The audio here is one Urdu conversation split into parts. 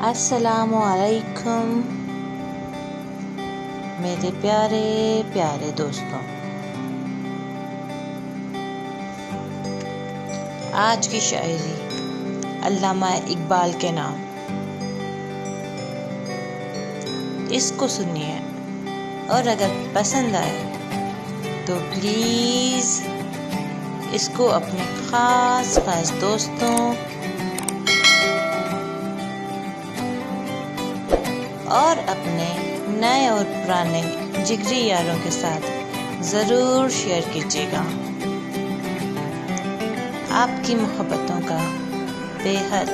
السلام علیکم میرے پیارے پیارے دوستوں، آج کی شاعری علامہ اقبال کے نام۔ اس کو سنیے اور اگر پسند آئے تو پلیز اس کو اپنے خاص دوستوں اور اپنے نئے اور پرانے جگری یاروں کے ساتھ ضرور شیئر کیجیے گا۔ آپ کی محبتوں کا بے حد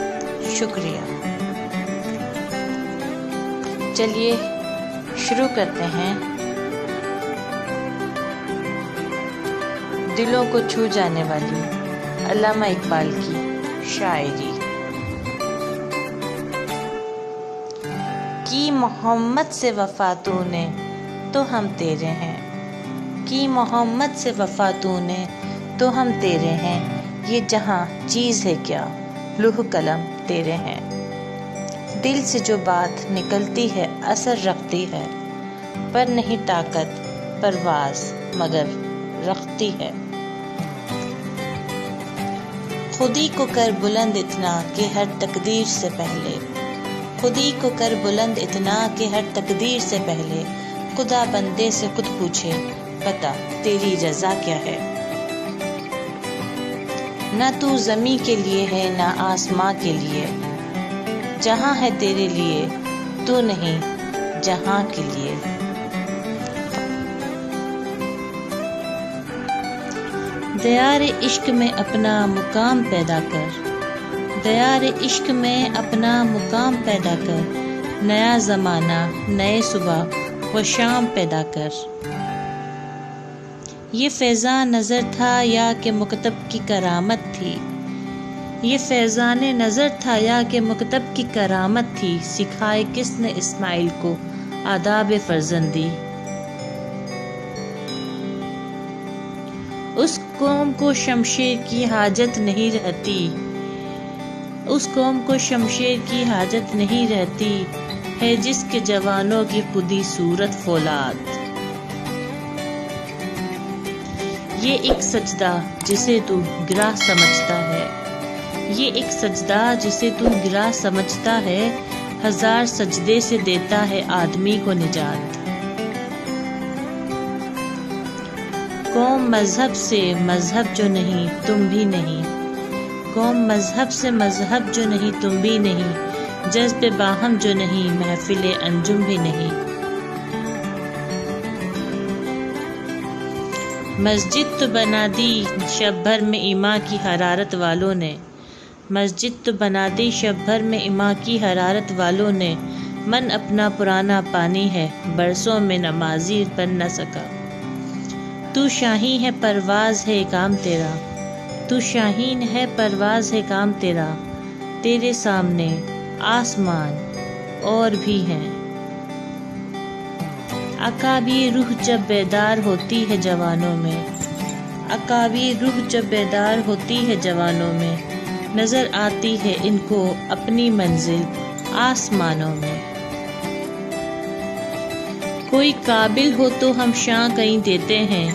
شکریہ۔ چلیے شروع کرتے ہیں دلوں کو چھو جانے والی علامہ اقبال کی شاعری۔ کی محمد سے وفا تو نے تو ہم تیرے ہیں، کی محمد سے وفا تو نے تو ہم تیرے ہیں، یہ جہاں چیز ہے کیا لوح قلم تیرے ہیں۔ دل سے جو بات نکلتی ہے اثر رکھتی ہے، پر نہیں طاقت پرواز مگر رکھتی ہے۔ خودی کو کر بلند اتنا کہ ہر تقدیر سے پہلے، خودی کو کر بلند اتنا کہ ہر تقدیر سے پہلے، خدا بندے سے خود پوچھے بتا تیری رضا کیا ہے۔ نہ تو زمیں کے لیے ہے نہ آسماں کے لیے، جہاں ہے تیرے لیے تو نہیں جہاں کے لیے۔ دیار عشق میں اپنا مقام پیدا کر، دیار عشق میں اپنا مقام پیدا کر، نیا زمانہ نئے صبح و شام پیدا کر۔ یہ فیضان نظر تھا یا کہ مکتب کی کرامت تھی، یہ فیضان نظر تھا یا کہ مکتب کی کرامت تھی، سکھائے کس نے اسماعیل کو آداب فرزندی۔ اس قوم کو شمشیر کی حاجت نہیں رہتی، اس قوم کو شمشیر کی حاجت نہیں رہتی، ہے جس کے جوانوں کی خودی صورت فولاد۔ یہ ایک سجدہ جسے تو گراہ سمجھتا ہے، یہ ایک سجدہ جسے تو گراہ سمجھتا ہے، ہزار سجدے سے دیتا ہے آدمی کو نجات۔ قوم مذہب سے مذہب جو نہیں تم بھی نہیں، قوم مذہب سے مذہب جو نہیں تم بھی نہیں، جذب باہم جو نہیں محفل انجم بھی نہیں۔ مسجد تو بنا دی شب بھر میں ایماں کی حرارت والوں نے، مسجد تو بنا دی شب بھر میں ایماں کی حرارت والوں نے، من اپنا پرانا پانی ہے برسوں میں نمازی بن نہ سکا۔ تو شاہین ہے پرواز ہے کام تیرا، تو شاہین ہے پرواز ہے کام تیرا، تیرے سامنے آسمان اور بھی ہیں۔ عقابی روح جب بیدار ہوتی ہے جوانوں میں، عقابی روح جب بیدار ہوتی ہے جوانوں میں، نظر آتی ہے ان کو اپنی منزل آسمانوں میں۔ کوئی قابل ہو تو ہم شان کہیں دیتے ہیں،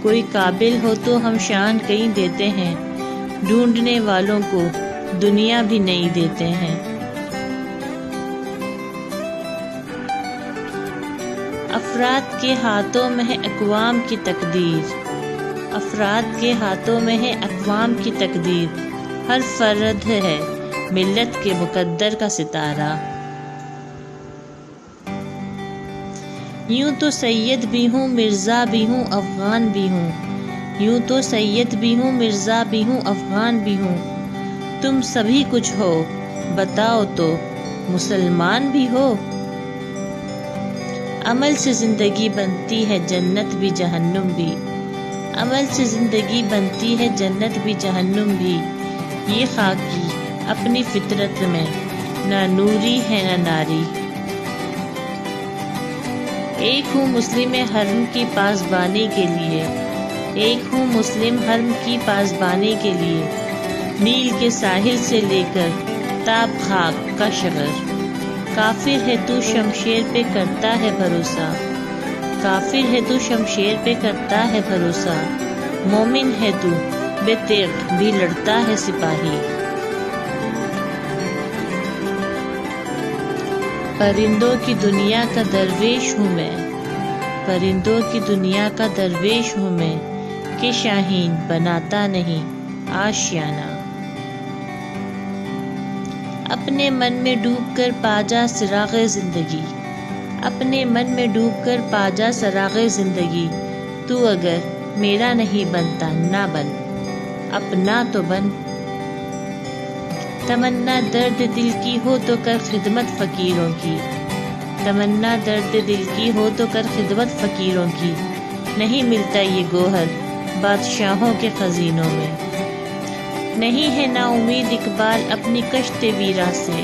کوئی قابل ہو تو ہم شان کہیں دیتے ہیں، ڈھونڈنے والوں کو دنیا بھی نہیں دیتے ہیں۔ افراد کے ہاتھوں میں ہے اقوام کی تقدیر، افراد کے ہاتھوں میں ہے اقوام کی تقدیر، ہر فرد ہے ملت کے مقدر کا ستارہ۔ یوں تو سید بھی ہوں مرزا بھی ہوں افغان بھی ہوں، یوں تو سید بھی ہوں مرزا بھی ہوں افغان بھی ہوں، تم سبھی کچھ ہو بتاؤ تو مسلمان بھی ہو۔ عمل سے زندگی بنتی ہے جنت بھی جہنم بھی، عمل سے زندگی بنتی ہے جنت بھی جہنم بھی، یہ خاکی اپنی فطرت میں نہ نوری ہے نہ ناری۔ ایک ہوں مسلم حرم کی پاسبانی کے لیے، ایک ہوں مسلم حرم کی پاسبانی کے لیے، نیل کے ساحل سے لے کر تاب خاک کا شغر۔ کافر ہے تو شمشیر پہ کرتا ہے بھروسہ، کافر ہے تو شمشیر پہ کرتا ہے بھروسہ، مومن ہے تو بے تیغ بھی لڑتا ہے سپاہی۔ پرندوں کی دنیا کا درویش ہوں میں، پرندوں کی دنیا کا درویش ہوں میں، کہ شاہین بناتا نہیں آشیانہ۔ اپنے من میں ڈوب کر پا جا سراغ زندگی، اپنے من میں ڈوب کر پا جا سراغ زندگی، تو اگر میرا نہیں بنتا نہ بن، اپنا تو بن۔ تمنا درد دل کی ہو تو کر خدمت فقیروں کی، تمنا درد دل کی ہو تو کر خدمت فقیروں کی، نہیں ملتا یہ گوہر بادشاہوں کے خزینوں میں۔ نہیں ہے نا امید اقبال اپنی کشت ویراں سے،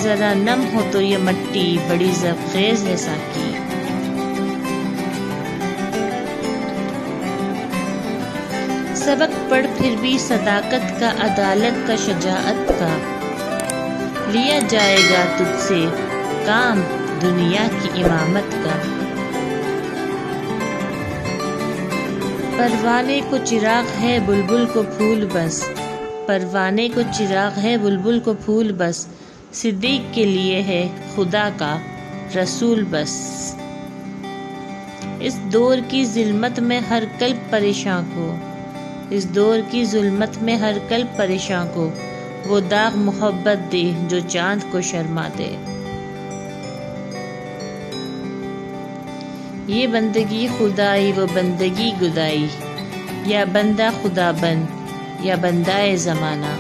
ذرا نم ہو تو یہ مٹی بڑی زرخیز ہے ساقی۔ سبق پڑھ پھر بھی صداقت کا، عدالت کا، شجاعت کا، لیا جائے گا تجھ سے کام دنیا کی امامت کا۔ پروانے کو چراغ ہے بلبل کو پھول بس، پروانے کو چراغ ہے بلبل کو پھول بس، صدیق کے لیے ہے خدا کا رسول بس۔ اس دور کی ظلمت میں ہر قلب پریشاں کو، اس دور کی ظلمت میں ہر قلب پریشاں کو، وہ داغ محبت دے جو چاند کو شرما دے۔ یہ بندگی خدائی وہ بندگی گدائی، یا بندہ خدا بن یا بندہ زمانہ۔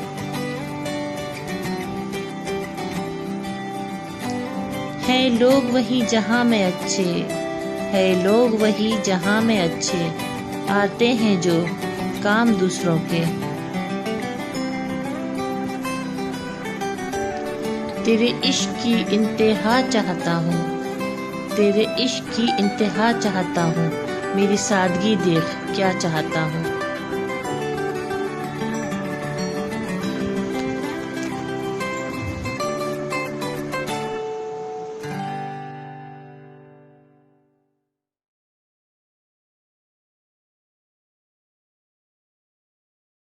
ہے لوگ وہی جہاں میں اچھے، ہے لوگ وہی جہاں میں اچھے، آتے ہیں جو کام دوسروں کے۔ تیرے عشق کی انتہا چاہتا ہوں، تیرے عشق کی انتہا چاہتا ہوں، میری سادگی دیکھ کیا چاہتا ہوں۔